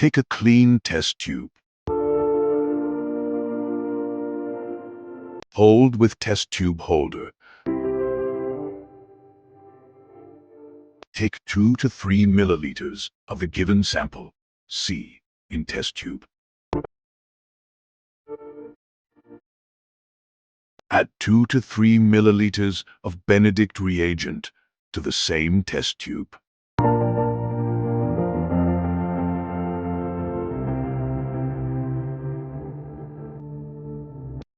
Take a clean test tube. Hold with test tube holder. Take 2 to 3 milliliters of the given sample, C, in test tube. Add 2 to 3 milliliters of Benedict reagent to the same test tube.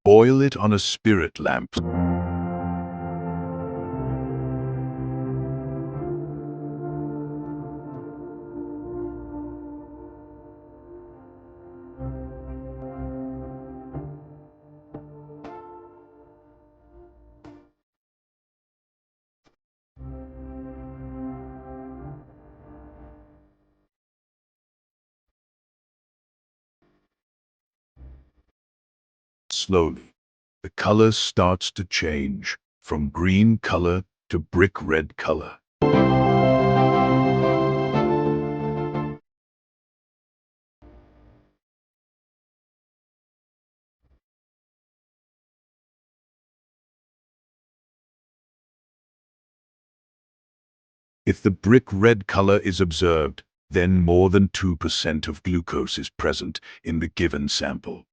Boil it on a spirit lamp. Slowly, the color starts to change from green color to brick red color. If the brick red color is observed, then more than 2% of glucose is present in the given sample.